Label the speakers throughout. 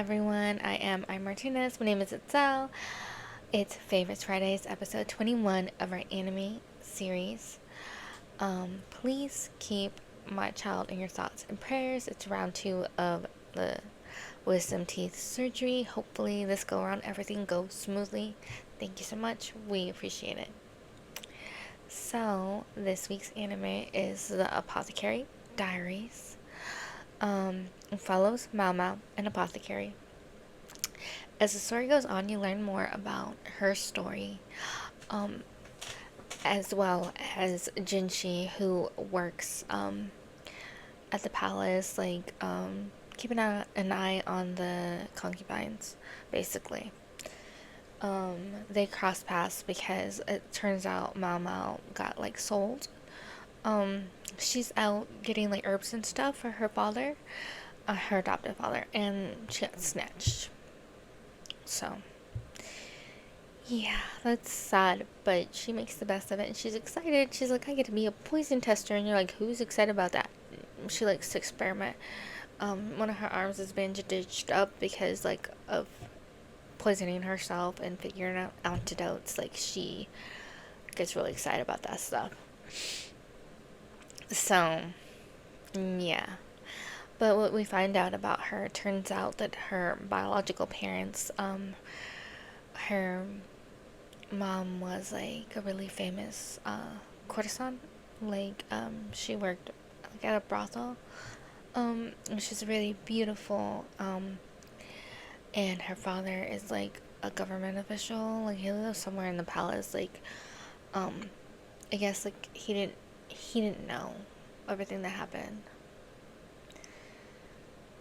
Speaker 1: everyone. I'm Martinez. My name is Itzell. It's Favorites Fridays, episode 21 of our anime series. Please keep my child in your thoughts and prayers. It's round 2 of the wisdom teeth surgery. Hopefully, this go around everything goes smoothly. Thank you so much. We appreciate it. So, this week's anime is the Apothecary Diaries. It follows Mao Mao, an apothecary. As the story goes on, you learn more about her story, um, as well as Jinshi, who works at the palace, keeping an eye on the concubines, basically. They cross paths because it turns out Mao Mao got sold. She's out getting herbs and stuff for her father, her adoptive father, and she got snatched. So, yeah, that's sad, but she makes the best of it and she's excited. She's like, I get to be a poison tester, and you're like, who's excited about that? She likes to experiment. One of her arms is bandaged up because of poisoning herself and figuring out antidotes. She gets really excited about that stuff. So, yeah. But what we find out about her, turns out that her biological parents, her mom was a really famous courtesan. She worked at a brothel. And she's really beautiful. And her father is a government official. He lives somewhere in the palace. I guess he didn't know everything that happened.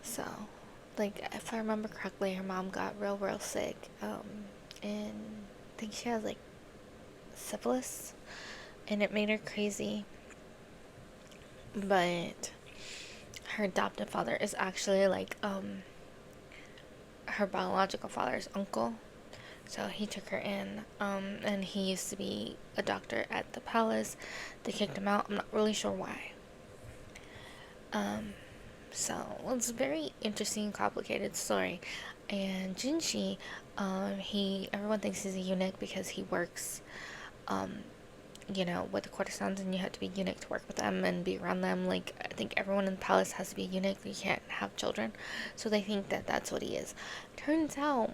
Speaker 1: So, if I remember correctly, her mom got real sick. And I think she has syphilis, and it made her crazy. But her adoptive father is actually her biological father's uncle. So he took her in, and he used to be a doctor at the palace. They kicked him out. I'm not really sure why. So it's a very interesting, complicated story. And Jinshi, everyone thinks he's a eunuch because he works, with the courtesans, and you have to be a eunuch to work with them and be around them. I think everyone in the palace has to be a eunuch. You can't have children. So they think that that's what he is. Turns out,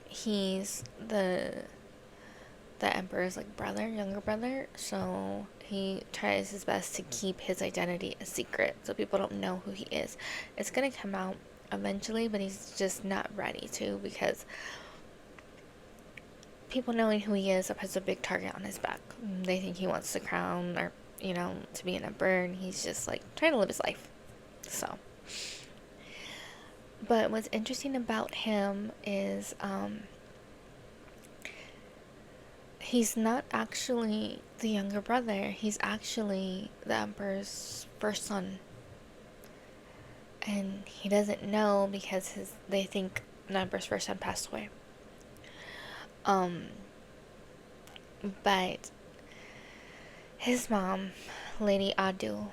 Speaker 1: he's the emperor's younger brother. So he tries his best to keep his identity a secret so people don't know who he is. It's gonna come out eventually, but he's just not ready to, because people knowing who he is puts a big target on his back. They think he wants the crown, or to be an emperor, and he's just trying to live his life. So, but what's interesting about him is he's not actually the younger brother. He's actually the emperor's first son. And he doesn't know because they think the emperor's first son passed away. But his mom, Lady Adu,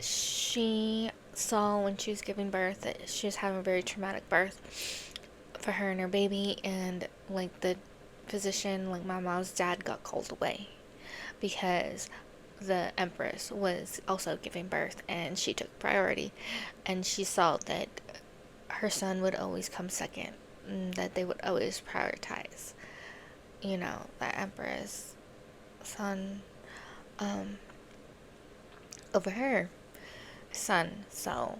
Speaker 1: she saw when she was giving birth that she was having a very traumatic birth for her and her baby, and the physician, my mom's dad, got called away because the empress was also giving birth and she took priority, and she saw that her son would always come second, that they would always prioritize the empress son over her son. So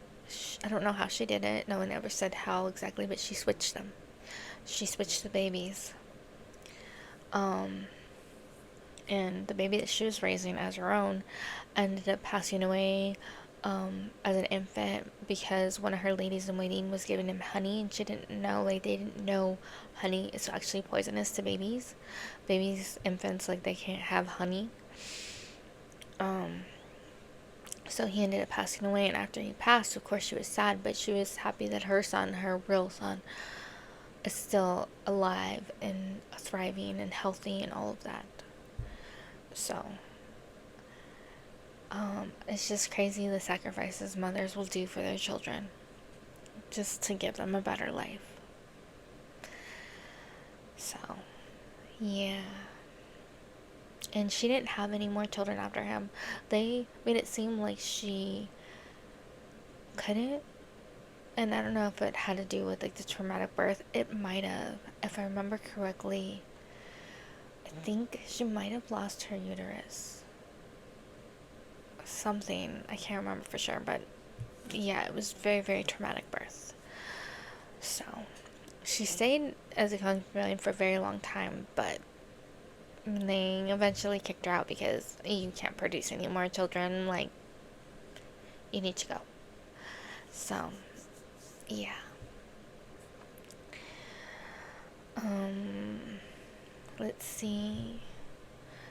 Speaker 1: I don't know how she did it. No one ever said how exactly, but she switched them. She switched the babies. And the baby that she was raising as her own ended up passing away as an infant because one of her ladies in waiting was giving him honey, and she didn't know, they didn't know honey is actually poisonous to babies. Infants, they can't have honey. So he ended up passing away, and after he passed, of course, she was sad, but she was happy that her son, her real son, is still alive and thriving and healthy and all of that. So, it's just crazy the sacrifices mothers will do for their children. just to give them a better life. So, yeah. And she didn't have any more children after him. They made it seem like she couldn't. And I don't know if it had to do with like the traumatic birth. It might have. If I remember correctly, I think she might have lost her uterus. Something. I can't remember for sure. But yeah, it was very, very traumatic birth. So she stayed as a concubine for a very long time. But they eventually kicked her out because you can't produce any more children. Like, you need to go. So, yeah. Let's see.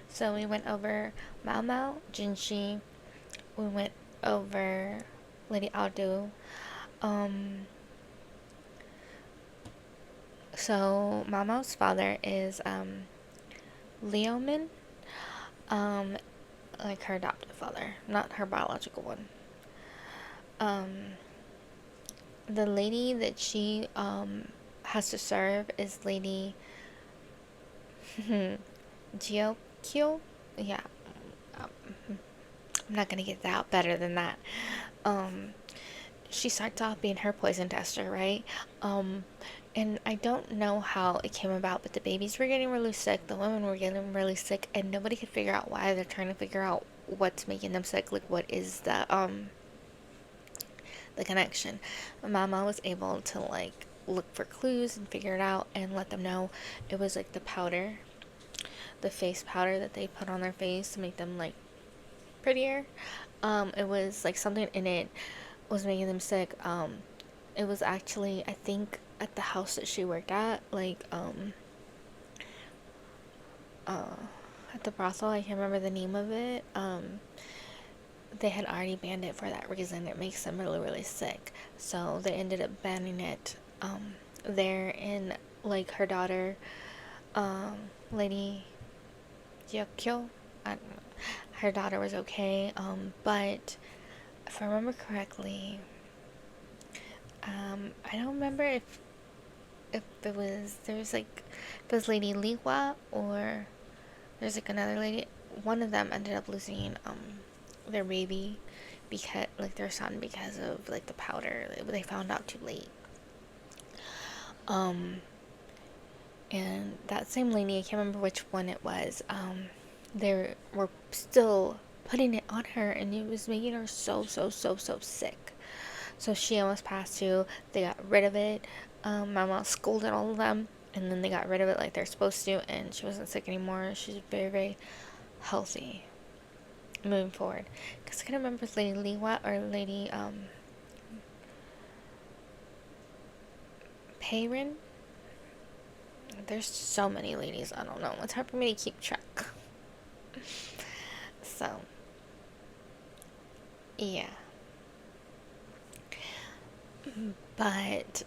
Speaker 1: So we went over Mao Mao, Jinshi. We went over Lady Adu. So Mao Mao's father is Leo Min. Like her adoptive father, not her biological one. The lady that she has to serve is Lady Jiokyo. Yeah, I'm not gonna get that out better than that. She starts off being her poison tester, right? And I don't know how it came about, but the babies were getting really sick, the women were getting really sick, and nobody could figure out why. They're trying to figure out what's making them sick, like what is the connection. Mama was able to like look for clues and figure it out and let them know it was like the powder, the face powder that they put on their face to make them like prettier. It was like something in it was making them sick. It was actually, I think, at the house that she worked at, like at the brothel. I can't remember the name of it. They had already banned it for that reason. It makes them really, really sick. So they ended up banning it there. And like her daughter, Lady Gyokyo, her daughter was okay. But if I remember correctly, I don't remember if it was, there was like, it was Lady Liwa or there's like another lady. One of them ended up losing their baby, because like their son, because of like the powder. They found out too late. And that same lady, I can't remember which one it was, they were still putting it on her, and it was making her so sick. So she almost passed too. They got rid of it. My mom scolded all of them, and then they got rid of it like they're supposed to, and she wasn't sick anymore. She's very, very healthy moving forward. Because I can't remember if Lady Liwa or Lady Payrin. There's so many ladies, I don't know. It's hard for me to keep track. So, yeah. But,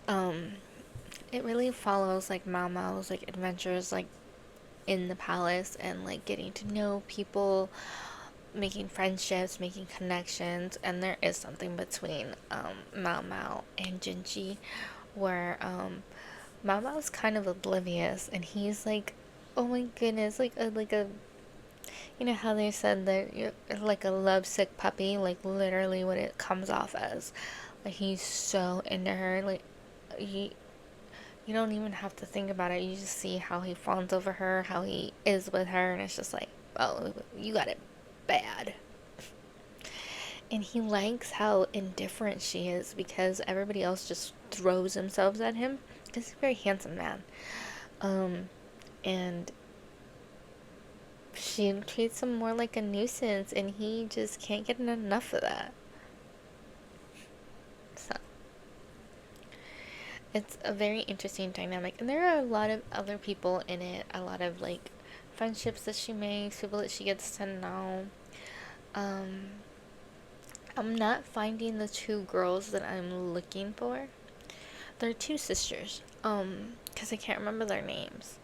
Speaker 1: it really follows, like, Mao Mao's, like, adventures, like, in the palace and, like, getting to know people, making friendships, making connections. And there is something between, Mao Mao and Jinchi where, Mao Mao's kind of oblivious, and he's like, oh my goodness, like a, you know how they said that you're like a lovesick puppy, like literally what it comes off as. Like he's so into her, like you don't even have to think about it. You just see how he fawns over her, how he is with her, and it's just like, oh, you got it bad. And he likes how indifferent she is because everybody else just throws themselves at him. Because he's a very handsome man. And she treats him more like a nuisance, and he just can't get enough of that. So, it's a very interesting dynamic. And there are a lot of other people in it, a lot of like friendships that she makes, people that she gets to know. I'm not finding the two girls that I'm looking for. They're two sisters. Because I can't remember their names.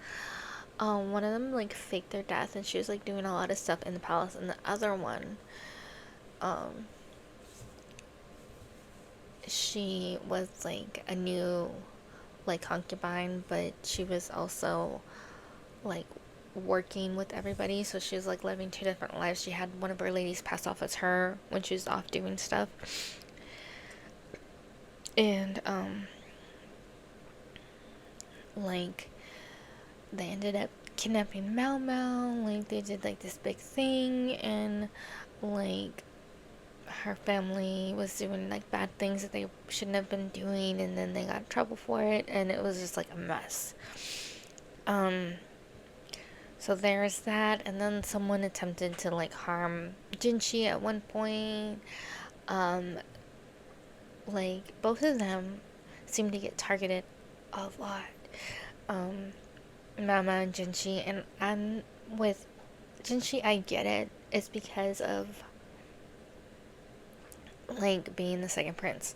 Speaker 1: One of them like faked their death, and she was like doing a lot of stuff in the palace, and the other one, she was like a new like concubine, but she was also like working with everybody, so she was like living two different lives. She had one of her ladies pass off as her when she was off doing stuff, and like they ended up kidnapping Mau Mau. Like they did like this big thing, and like her family was doing like bad things that they shouldn't have been doing, and then they got in trouble for it, and it was just like a mess. um so there's that, and then someone attempted to like harm Jinchi at one point. um like both of them seem to get targeted a lot. um Mama and Jinchi, and I'm with Jinchi, I get it. It's because of like being the second prince.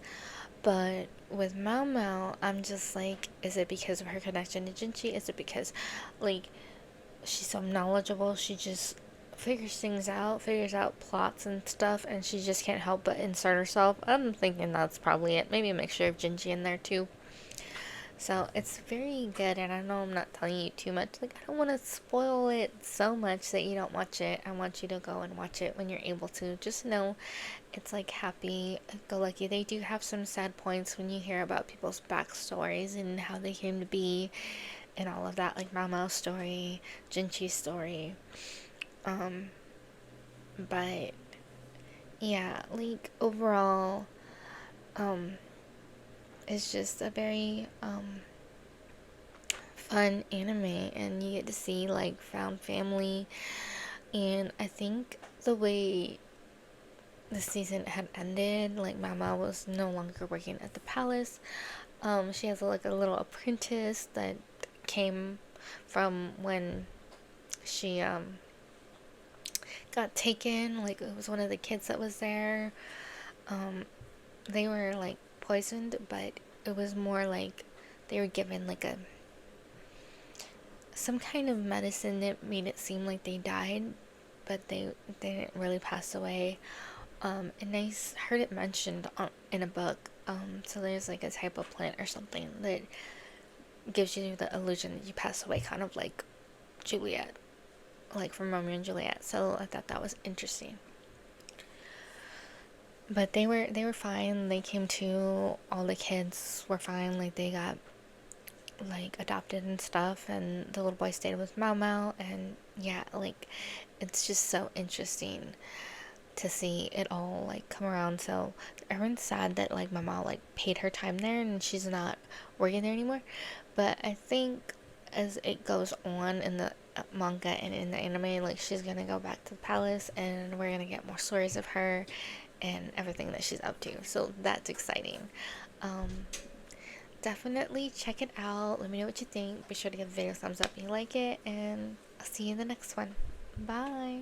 Speaker 1: But with Mao Mao, I'm just like, is it because of her connection to Jinchi? Is it because, like, she's so knowledgeable? She just figures out plots and stuff, and she just can't help but insert herself. I'm thinking that's probably it. Maybe a mixture of Jinchi in there too. So it's very good, and I know I'm not telling you too much. Like, I don't want to spoil it so much that you don't watch it. I want you to go and watch it when you're able to. Just know it's like happy go lucky. They do have some sad points when you hear about people's backstories and how they came to be and all of that, like Mama's story, Jinchi's story. Um, but yeah, like overall, um, it's just a very fun anime, and you get to see like found family. And I think the way the season had ended, like Mama was no longer working at the palace. She has like a little apprentice that came from when she got taken. Like it was one of the kids that was there. Um, they were like poisoned, but it was more like they were given like a some kind of medicine that made it seem like they died, but they didn't really pass away. And I heard it mentioned in a book. So there's like a type of plant or something that gives you the illusion that you pass away, kind of like Juliet, like from Romeo and Juliet. So I thought that was interesting. But they were fine. They came to. All the kids were fine. Like they got like adopted and stuff, and the little boy stayed with Mau Mau. And yeah, like it's just so interesting to see it all like come around. So everyone's sad that like Mama like paid her time there and she's not working there anymore. But I think as it goes on in the manga and in the anime, like she's gonna go back to the palace, and we're gonna get more stories of her and everything that she's up to. So that's exciting. Um, Definitely check it out. Let me know what you think. Be sure to give the video a thumbs up if you like it, and I'll see you in the next one. Bye.